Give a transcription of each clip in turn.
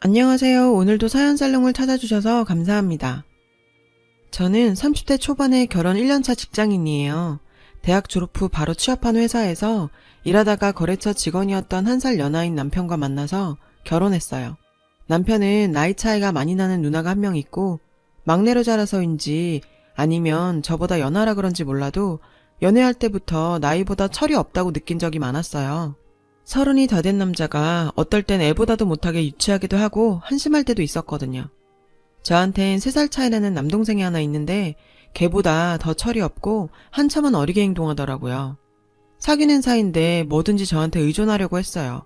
안녕하세요. 오늘도 사연살롱을 찾아주셔서 감사합니다. 저는 30대 초반에 결혼 1년차 직장인이에요. 대학 졸업 후 바로 취업한 회사에서 일하다가 거래처 직원이었던 한 살 연하인 남편과 만나서 결혼했어요. 남편은 나이 차이가 많이 나는 누나가 한 명 있고 막내로 자라서인지 아니면 저보다 연하라 그런지 몰라도 연애할 때부터 나이보다 철이 없다고 느낀 적이 많았어요. 30이 다 된 남자가 어떨 땐 애보다도 못하게 유치하기도 하고 한심할 때도 있었거든요. 저한텐 3살 차이 나는 남동생이 하나 있는데 걔보다 더 철이 없고 한참은 어리게 행동하더라고요. 사귀는 사이인데 뭐든지 저한테 의존하려고 했어요.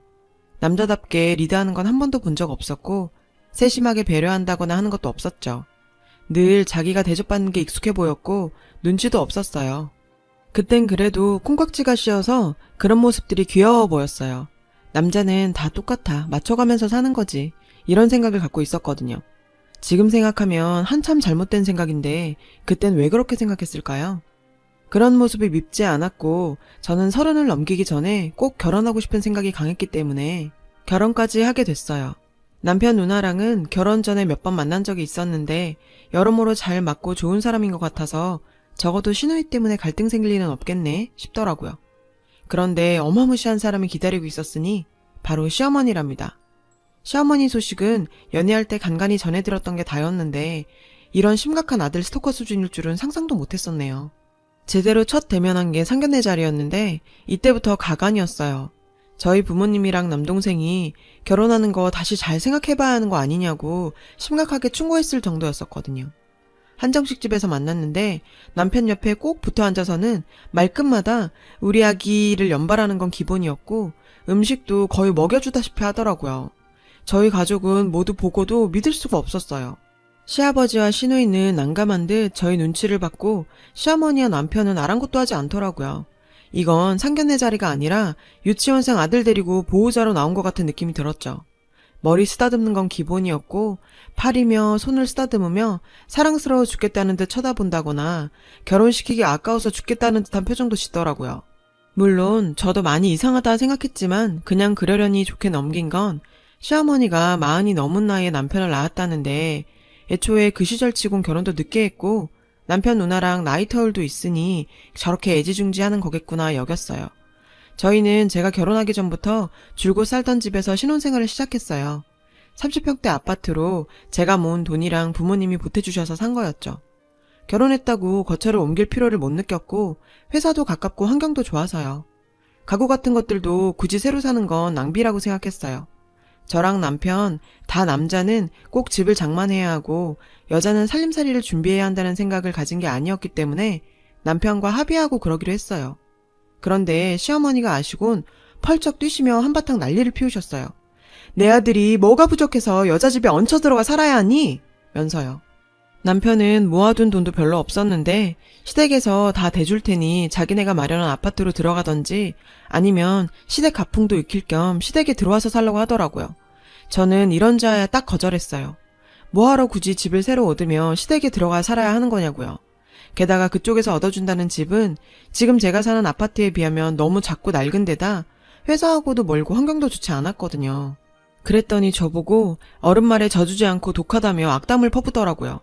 남자답게 리드하는 건 한 번도 본 적 없었고 세심하게 배려한다거나 하는 것도 없었죠. 늘 자기가 대접받는 게 익숙해 보였고 눈치도 없었어요. 그땐 그래도 콩깍지가 씌어서 그런 모습들이 귀여워 보였어요. 남자는 다 똑같아. 맞춰가면서 사는 거지. 이런 생각을 갖고 있었거든요. 지금 생각하면 한참 잘못된 생각인데 그땐 왜 그렇게 생각했을까요? 그런 모습이 밉지 않았고 저는 30을 넘기기 전에 꼭 결혼하고 싶은 생각이 강했기 때문에 결혼까지 하게 됐어요. 남편 누나랑은 결혼 전에 몇 번 만난 적이 있었는데 여러모로 잘 맞고 좋은 사람인 것 같아서 적어도 시누이 때문에 갈등 생길 일은 없겠네 싶더라고요. 그런데 어마무시한 사람이 기다리고 있었으니 바로 시어머니랍니다. 시어머니 소식은 연애할 때 간간히 전해들었던 게 다였는데 이런 심각한 아들 스토커 수준일 줄은 상상도 못했었네요. 제대로 첫 대면한 게 상견례 자리였는데 이때부터 가관이었어요. 저희 부모님이랑 남동생이 결혼하는 거 다시 잘 생각해봐야 하는 거 아니냐고 심각하게 충고했을 정도였었거든요. 한정식 집에서 만났는데 남편 옆에 꼭 붙어 앉아서는 말끝마다 우리 아기를 연발하는 건 기본이었고 음식도 거의 먹여주다시피 하더라고요. 저희 가족은 모두 보고도 믿을 수가 없었어요. 시아버지와 시누이는 난감한 듯 저희 눈치를 받고 시어머니와 남편은 아랑곳도 하지 않더라고요. 이건 상견례 자리가 아니라 유치원생 아들 데리고 보호자로 나온 것 같은 느낌이 들었죠. 머리 쓰다듬는 건 기본이었고 팔이며 손을 쓰다듬으며 사랑스러워 죽겠다는 듯 쳐다본다거나 결혼시키기 아까워서 죽겠다는 듯한 표정도 짓더라고요. 물론 저도 많이 이상하다 생각했지만 그냥 그러려니 좋게 넘긴 건 시어머니가 40이 넘은 나이에 남편을 낳았다는데 애초에 그 시절치곤 결혼도 늦게 했고 남편 누나랑 나이 터울도 있으니 저렇게 애지중지하는 거겠구나 여겼어요. 저희는 제가 결혼하기 전부터 줄곧 살던 집에서 신혼생활을 시작했어요. 30평대 아파트로 제가 모은 돈이랑 부모님이 보태주셔서 산 거였죠. 결혼했다고 거처를 옮길 필요를 못 느꼈고 회사도 가깝고 환경도 좋아서요. 가구 같은 것들도 굳이 새로 사는 건 낭비라고 생각했어요. 저랑 남편, 다 남자는 꼭 집을 장만해야 하고 여자는 살림살이를 준비해야 한다는 생각을 가진 게 아니었기 때문에 남편과 합의하고 그러기로 했어요. 그런데 시어머니가 아시곤 펄쩍 뛰시며 한바탕 난리를 피우셨어요. 내 아들이 뭐가 부족해서 여자 집에 얹혀 들어가 살아야 하니? 면서요. 남편은 모아둔 돈도 별로 없었는데 시댁에서 다 대줄 테니 자기네가 마련한 아파트로 들어가던지 아니면 시댁 가풍도 익힐 겸 시댁에 들어와서 살라고 하더라고요. 저는 이런저야 딱 거절했어요. 뭐하러 굳이 집을 새로 얻으며 시댁에 들어가 살아야 하는 거냐고요. 게다가 그쪽에서 얻어준다는 집은 지금 제가 사는 아파트에 비하면 너무 작고 낡은 데다 회사하고도 멀고 환경도 좋지 않았거든요. 그랬더니 저보고 어른 말에 져주지 않고 독하다며 악담을 퍼붓더라고요.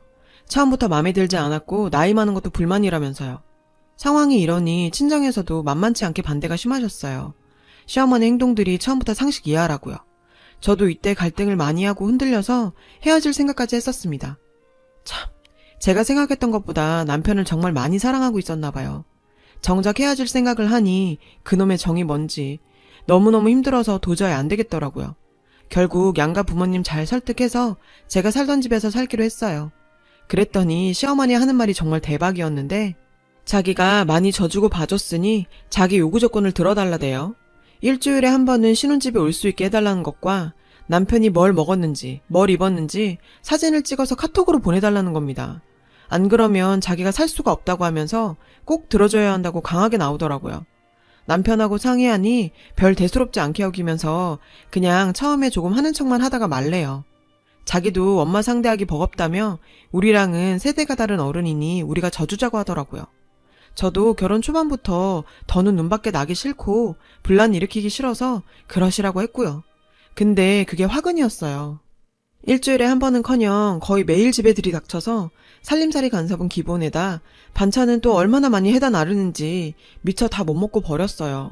처음부터 마음에 들지 않았고 나이 많은 것도 불만이라면서요. 상황이 이러니 친정에서도 만만치 않게 반대가 심하셨어요. 시어머니 행동들이 처음부터 상식 이하라고요. 저도 이때 갈등을 많이 하고 흔들려서 헤어질 생각까지 했었습니다. 참, 제가 생각했던 것보다 남편을 정말 많이 사랑하고 있었나 봐요. 정작 헤어질 생각을 하니 그놈의 정이 뭔지 너무너무 힘들어서 도저히 안 되겠더라고요. 결국 양가 부모님 잘 설득해서 제가 살던 집에서 살기로 했어요. 그랬더니 시어머니 하는 말이 정말 대박이었는데 자기가 많이 져주고 봐줬으니 자기 요구 조건을 들어달라대요. 일주일에 한 번은 신혼집에 올 수 있게 해달라는 것과 남편이 뭘 먹었는지 뭘 입었는지 사진을 찍어서 카톡으로 보내달라는 겁니다. 안 그러면 자기가 살 수가 없다고 하면서 꼭 들어줘야 한다고 강하게 나오더라고요. 남편하고 상의하니 별 대수롭지 않게 여기면서 그냥 처음에 조금 하는 척만 하다가 말래요. 자기도 엄마 상대하기 버겁다며 우리랑은 세대가 다른 어른이니 우리가 져주자고 하더라고요. 저도 결혼 초반부터 더는 눈밖에 나기 싫고 분란 일으키기 싫어서 그러시라고 했고요. 근데 그게 화근이었어요. 일주일에 한 번은커녕 거의 매일 집에 들이닥쳐서 살림살이 간섭은 기본에다 반찬은 또 얼마나 많이 해다 나르는지 미처 다 못 먹고 버렸어요.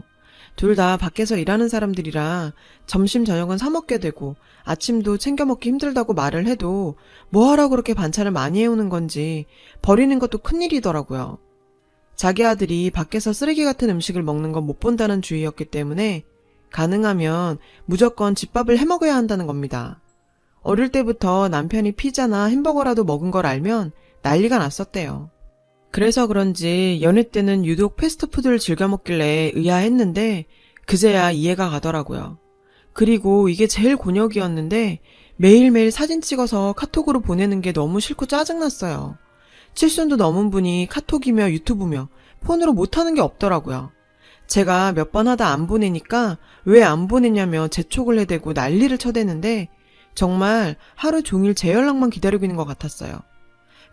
둘 다 밖에서 일하는 사람들이라 점심 저녁은 사 먹게 되고 아침도 챙겨 먹기 힘들다고 말을 해도 뭐하러 그렇게 반찬을 많이 해오는 건지 버리는 것도 큰일이더라고요. 자기 아들이 밖에서 쓰레기 같은 음식을 먹는 건 못 본다는 주의였기 때문에 가능하면 무조건 집밥을 해 먹어야 한다는 겁니다. 어릴 때부터 남편이 피자나 햄버거라도 먹은 걸 알면 난리가 났었대요. 그래서 그런지 연애 때는 유독 패스트푸드를 즐겨 먹길래 의아했는데 그제야 이해가 가더라고요. 그리고 이게 제일 곤욕이었는데 매일매일 사진 찍어서 카톡으로 보내는 게 너무 싫고 짜증났어요. 70도 넘은 분이 카톡이며 유튜브며 폰으로 못하는 게 없더라고요. 제가 몇 번 하다 안 보내니까 왜 안 보내냐며 재촉을 해대고 난리를 쳐대는데 정말 하루 종일 제 연락만 기다리고 있는 것 같았어요.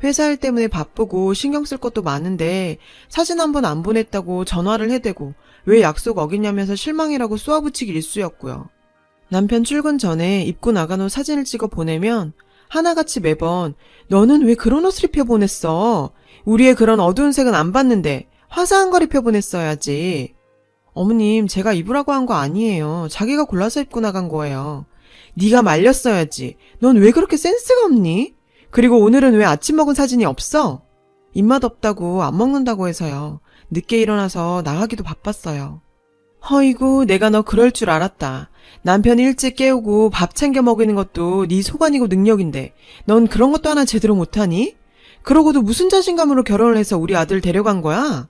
회사 일 때문에 바쁘고 신경 쓸 것도 많은데 사진 한 번 안 보냈다고 전화를 해대고 왜 약속 어기냐면서 실망이라고 쏘아붙이기 일쑤였고요. 남편 출근 전에 입고 나간 옷 사진을 찍어 보내면 하나같이 매번 너는 왜 그런 옷을 입혀 보냈어? 우리의 그런 어두운 색은 안 봤는데 화사한 걸 입혀 보냈어야지. 어머님, 제가 입으라고 한 거 아니에요. 자기가 골라서 입고 나간 거예요. 네가 말렸어야지. 넌 왜 그렇게 센스가 없니? 그리고 오늘은 왜 아침 먹은 사진이 없어? 입맛 없다고 안 먹는다고 해서요. 늦게 일어나서 나가기도 바빴어요. 허이구, 내가 너 그럴 줄 알았다. 남편 일찍 깨우고 밥 챙겨 먹이는 것도 네 소관이고 능력인데 넌 그런 것도 하나 제대로 못하니? 그러고도 무슨 자신감으로 결혼을 해서 우리 아들 데려간 거야?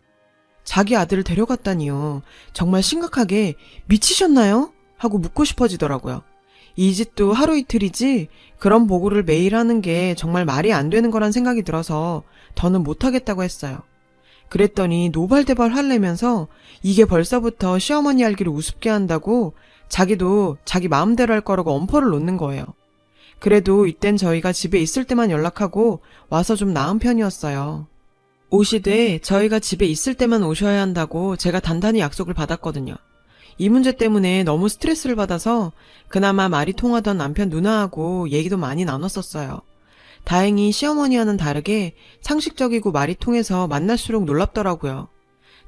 자기 아들을 데려갔다니요. 정말 심각하게 미치셨나요? 하고 묻고 싶어지더라고요. 이 짓도 하루 이틀이지 그런 보고를 매일 하는 게 정말 말이 안 되는 거란 생각이 들어서 더는 못하겠다고 했어요. 그랬더니 노발대발 화내면서 이게 벌써부터 시어머니 알기를 우습게 한다고 자기도 자기 마음대로 할 거라고 엄포를 놓는 거예요. 그래도 이땐 저희가 집에 있을 때만 연락하고 와서 좀 나은 편이었어요. 오시되 저희가 집에 있을 때만 오셔야 한다고 제가 단단히 약속을 받았거든요. 이 문제 때문에 너무 스트레스를 받아서 그나마 말이 통하던 남편 누나하고 얘기도 많이 나눴었어요. 다행히 시어머니와는 다르게 상식적이고 말이 통해서 만날수록 놀랍더라고요.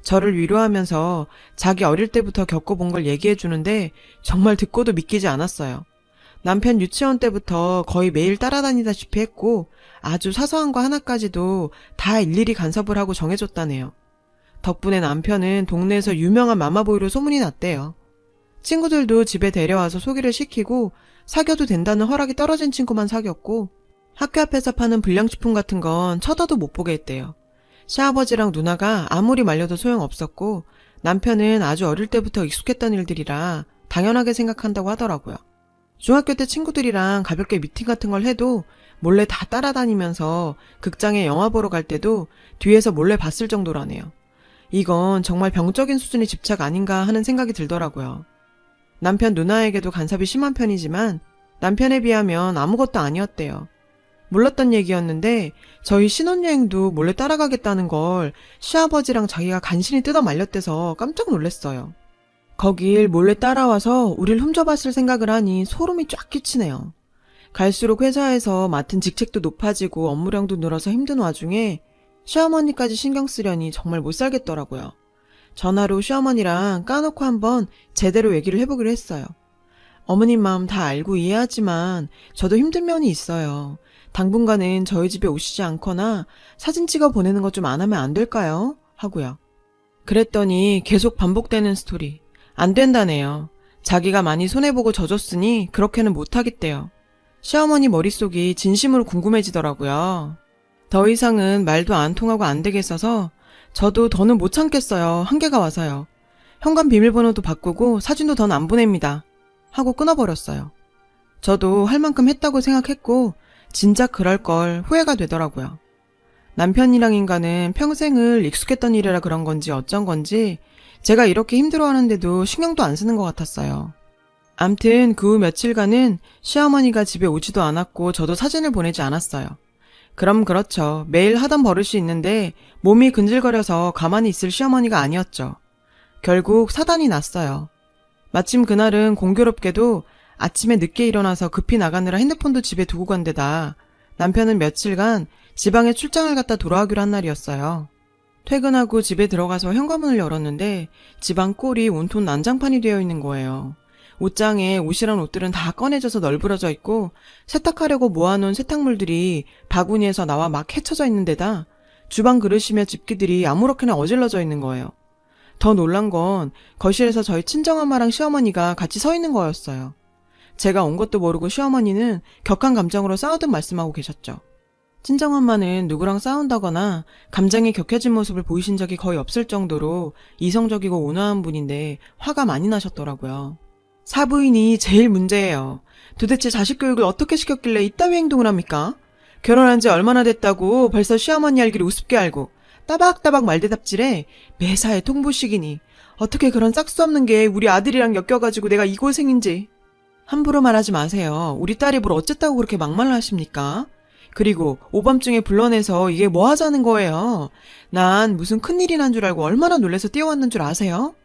저를 위로하면서 자기 어릴 때부터 겪어본 걸 얘기해주는데 정말 듣고도 믿기지 않았어요. 남편 유치원 때부터 거의 매일 따라다니다시피 했고 아주 사소한 거 하나까지도 다 일일이 간섭을 하고 정해줬다네요. 덕분에 남편은 동네에서 유명한 마마보이로 소문이 났대요. 친구들도 집에 데려와서 소개를 시키고 사귀어도 된다는 허락이 떨어진 친구만 사귀었고 학교 앞에서 파는 불량식품 같은 건 쳐다도 못 보게 했대요. 시아버지랑 누나가 아무리 말려도 소용없었고 남편은 아주 어릴 때부터 익숙했던 일들이라 당연하게 생각한다고 하더라고요. 중학교 때 친구들이랑 가볍게 미팅 같은 걸 해도 몰래 다 따라다니면서 극장에 영화 보러 갈 때도 뒤에서 몰래 봤을 정도라네요. 이건 정말 병적인 수준의 집착 아닌가 하는 생각이 들더라고요. 남편 누나에게도 간섭이 심한 편이지만 남편에 비하면 아무것도 아니었대요. 몰랐던 얘기였는데 저희 신혼여행도 몰래 따라가겠다는 걸 시아버지랑 자기가 간신히 뜯어 말렸대서 깜짝 놀랐어요. 거길 몰래 따라와서 우릴 훔쳐봤을 생각을 하니 소름이 쫙 끼치네요. 갈수록 회사에서 맡은 직책도 높아지고 업무량도 늘어서 힘든 와중에 시어머니까지 신경 쓰려니 정말 못 살겠더라고요. 전화로 시어머니랑 까놓고 한번 제대로 얘기를 해보기로 했어요. 어머님 마음 다 알고 이해하지만 저도 힘든 면이 있어요. 당분간은 저희 집에 오시지 않거나 사진 찍어 보내는 것 좀 안 하면 안 될까요? 하고요. 그랬더니 계속 반복되는 스토리. 안 된다네요. 자기가 많이 손해보고 져줬으니 그렇게는 못하겠대요. 시어머니 머릿속이 진심으로 궁금해지더라고요. 더 이상은 말도 안 통하고 안 되겠어서 저도 더는 못 참겠어요. 한계가 와서요. 현관 비밀번호도 바꾸고 사진도 더는 안 보냅니다. 하고 끊어버렸어요. 저도 할 만큼 했다고 생각했고 진작 그럴 걸 후회가 되더라고요. 남편이랑 인간은 평생을 익숙했던 일이라 그런 건지 어쩐 건지 제가 이렇게 힘들어하는데도 신경도 안 쓰는 것 같았어요. 암튼 그 후 며칠간은 시어머니가 집에 오지도 않았고 저도 사진을 보내지 않았어요. 그럼 그렇죠. 매일 하던 버릇이 있는데 몸이 근질거려서 가만히 있을 시어머니가 아니었죠. 결국 사단이 났어요. 마침 그날은 공교롭게도 아침에 늦게 일어나서 급히 나가느라 핸드폰도 집에 두고 간 데다 남편은 며칠간 지방에 출장을 갔다 돌아오기로 한 날이었어요. 퇴근하고 집에 들어가서 현관문을 열었는데 집안 꼴이 온통 난장판이 되어 있는 거예요. 옷장에 옷이란 옷들은 다 꺼내져서 널브러져 있고 세탁하려고 모아놓은 세탁물들이 바구니에서 나와 막 헤쳐져 있는 데다 주방 그릇이며 집기들이 아무렇게나 어질러져 있는 거예요. 더 놀란 건 거실에서 저희 친정엄마랑 시어머니가 같이 서 있는 거였어요. 제가 온 것도 모르고 시어머니는 격한 감정으로 싸우듯 말씀하고 계셨죠. 친정엄마는 누구랑 싸운다거나 감정이 격해진 모습을 보이신 적이 거의 없을 정도로 이성적이고 온화한 분인데 화가 많이 나셨더라고요. 사부인이 제일 문제예요. 도대체 자식 교육을 어떻게 시켰길래 이따위 행동을 합니까? 결혼한 지 얼마나 됐다고 벌써 시어머니 알기를 우습게 알고 따박따박 말대답질에 매사에 통보식이니 어떻게 그런 짝수 없는 게 우리 아들이랑 엮여가지고 내가 이 고생인지. 함부로 말하지 마세요. 우리 딸이 뭘 어쨌다고 그렇게 막말을 하십니까? 그리고 오밤중에 불러내서 이게 뭐 하자는 거예요? 난 무슨 큰일이 난 줄 알고 얼마나 놀라서 뛰어왔는 줄 아세요?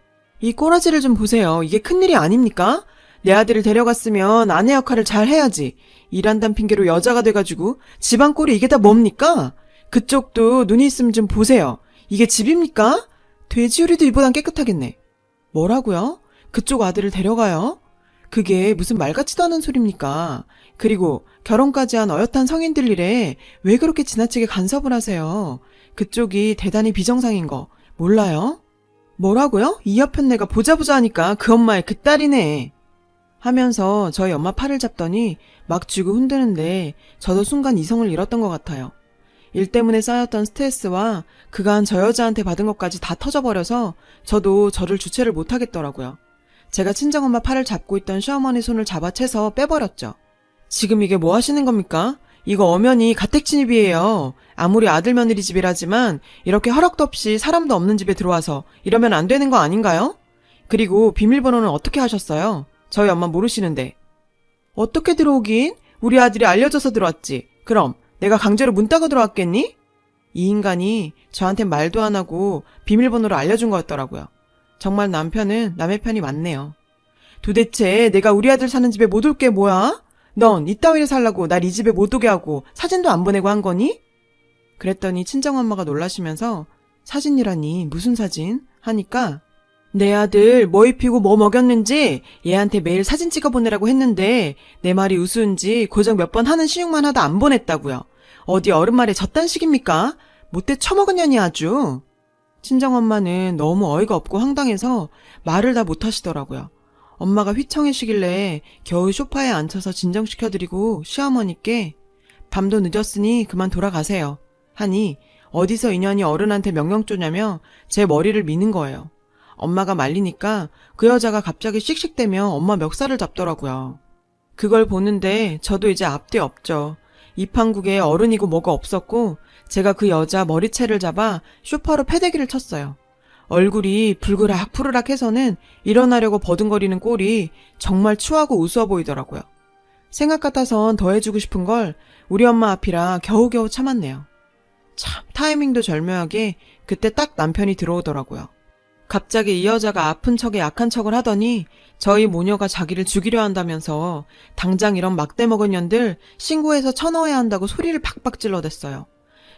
이 꼬라지를 좀 보세요. 이게 큰일이 아닙니까? 내 아들을 데려갔으면 아내 역할을 잘 해야지. 일한다는 핑계로 여자가 돼가지고 집안 꼴이 이게 다 뭡니까? 그쪽도 눈이 있으면 좀 보세요. 이게 집입니까? 돼지우리도 이보단 깨끗하겠네. 뭐라고요? 그쪽 아들을 데려가요? 그게 무슨 말 같지도 않은 소리입니까? 그리고 결혼까지 한 어엿한 성인들 일에 왜 그렇게 지나치게 간섭을 하세요? 그쪽이 대단히 비정상인 거 몰라요? 뭐라고요? 이 옆엔 내가 보자 하니까 그 엄마의 그 딸이네. 하면서 저희 엄마 팔을 잡더니 막 쥐고 흔드는데 저도 순간 이성을 잃었던 것 같아요. 일 때문에 쌓였던 스트레스와 그간 저 여자한테 받은 것까지 다 터져버려서 저도 저를 주체를 못하겠더라고요. 제가 친정엄마 팔을 잡고 있던 시어머니 손을 잡아채서 빼버렸죠. 지금 이게 뭐 하시는 겁니까? 이거 엄연히 가택침입이에요. 아무리 아들 며느리 집이라지만 이렇게 허락도 없이 사람도 없는 집에 들어와서 이러면 안 되는 거 아닌가요? 그리고 비밀번호는 어떻게 하셨어요? 저희 엄마 모르시는데. 어떻게 들어오긴? 우리 아들이 알려줘서 들어왔지. 그럼 내가 강제로 문 따고 들어왔겠니? 이 인간이 저한테 말도 안 하고 비밀번호를 알려준 거였더라고요. 정말 남편은 남의 편이 맞네요. 도대체 내가 우리 아들 사는 집에 못 올 게 뭐야? 넌 이따위를 살라고 날 이 집에 못 오게 하고 사진도 안 보내고 한 거니? 그랬더니 친정엄마가 놀라시면서 사진이라니 무슨 사진? 하니까 내 아들 뭐 입히고 뭐 먹였는지 얘한테 매일 사진 찍어 보내라고 했는데 내 말이 우스운지 고작 몇 번 하는 시육만 하다 안 보냈다고요. 어디 어른 말에 저딴 식입니까? 못돼 처먹은 년이 아주. 친정엄마는 너무 어이가 없고 황당해서 말을 다 못하시더라고요. 엄마가 휘청이시길래 겨우 소파에 앉혀서 진정시켜드리고 시어머니께 밤도 늦었으니 그만 돌아가세요 하니 어디서 인연이 어른한테 명령 쪼냐며 제 머리를 미는 거예요. 엄마가 말리니까 그 여자가 갑자기 씩씩대며 엄마 멱살을 잡더라고요. 그걸 보는데 저도 이제 앞뒤 없죠. 이 판국에 어른이고 뭐가 없었고 제가 그 여자 머리채를 잡아 쇼파로 패대기를 쳤어요. 얼굴이 불그락 해서는 일어나려고 버둥거리는 꼴이 정말 추하고 우스워 보이더라고요. 생각 같아선 더 해주고 싶은 걸 우리 엄마 앞이라 겨우겨우 참았네요. 참 타이밍도 절묘하게 그때 딱 남편이 들어오더라고요. 갑자기 이 여자가 아픈 척에 약한 척을 하더니 저희 모녀가 자기를 죽이려 한다면서 당장 이런 막대 먹은 년들 신고해서 쳐넣어야 한다고 소리를 박박 질러댔어요.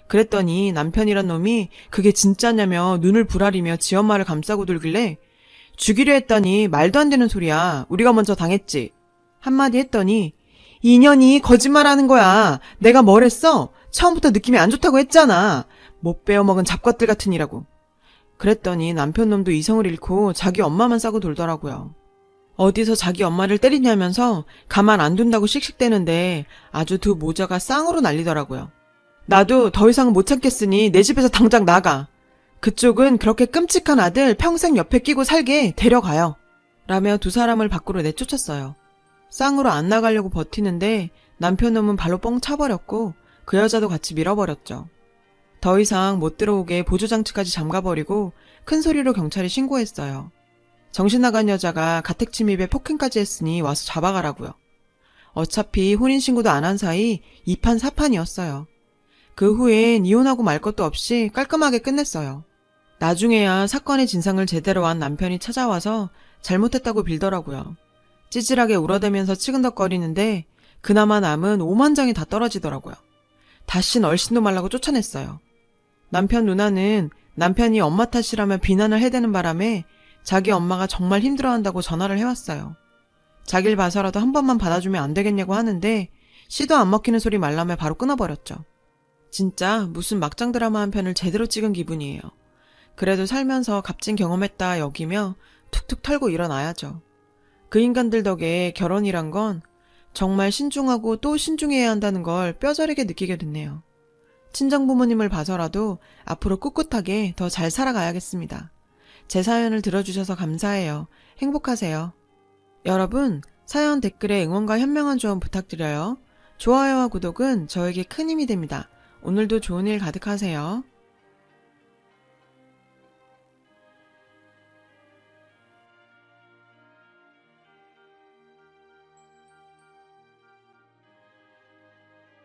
그랬더니 남편이란 놈이 그게 진짜냐며 눈을 부라리며 지 엄마를 감싸고 들길래 죽이려 했더니 말도 안 되는 소리야. 우리가 먼저 당했지. 한마디 했더니 이년이 거짓말하는 거야. 내가 뭘 했어? 처음부터 느낌이 안 좋다고 했잖아. 못 베어먹은 잡것들 같은 이라고. 그랬더니 남편 놈도 이성을 잃고 자기 엄마만 싸고 돌더라고요. 어디서 자기 엄마를 때리냐면서 가만 안 둔다고 씩씩대는데 아주 두 모자가 쌍으로 날리더라고요. 나도 더 이상 못 참겠으니 내 집에서 당장 나가. 그쪽은 그렇게 끔찍한 아들 평생 옆에 끼고 살게 데려가요. 라며 두 사람을 밖으로 내쫓았어요. 쌍으로 안 나가려고 버티는데 남편 놈은 발로 뻥 차버렸고 그 여자도 같이 밀어버렸죠. 더 이상 못 들어오게 보조장치까지 잠가버리고 큰 소리로 경찰에 신고했어요. 정신 나간 여자가 가택침입에 폭행까지 했으니 와서 잡아가라고요. 어차피 혼인신고도 안 한 사이 2판 4판이었어요. 그 후엔 이혼하고 말 것도 없이 깔끔하게 끝냈어요. 나중에야 사건의 진상을 제대로 안 남편이 찾아와서 잘못했다고 빌더라고요. 찌질하게 울어대면서 치근덕거리는데 그나마 남은 5만 장이 다 떨어지더라고요. 다신 얼씬도 말라고 쫓아냈어요. 남편 누나는 남편이 엄마 탓이라며 비난을 해대는 바람에 자기 엄마가 정말 힘들어한다고 전화를 해왔어요. 자길 봐서라도 한 번만 받아주면 안 되겠냐고 하는데 씨도 안 먹히는 소리 말라며 바로 끊어버렸죠. 진짜 무슨 막장 드라마 한 편을 제대로 찍은 기분이에요. 그래도 살면서 값진 경험했다 여기며 툭툭 털고 일어나야죠. 그 인간들 덕에 결혼이란 건 정말 신중하고 또 신중해야 한다는 걸 뼈저리게 느끼게 됐네요. 친정부모님을 봐서라도 앞으로 꿋꿋하게 더 잘 살아가야겠습니다. 제 사연을 들어주셔서 감사해요. 행복하세요. 여러분, 사연 댓글에 응원과 현명한 조언 부탁드려요. 좋아요와 구독은 저에게 큰 힘이 됩니다. 오늘도 좋은 일 가득하세요.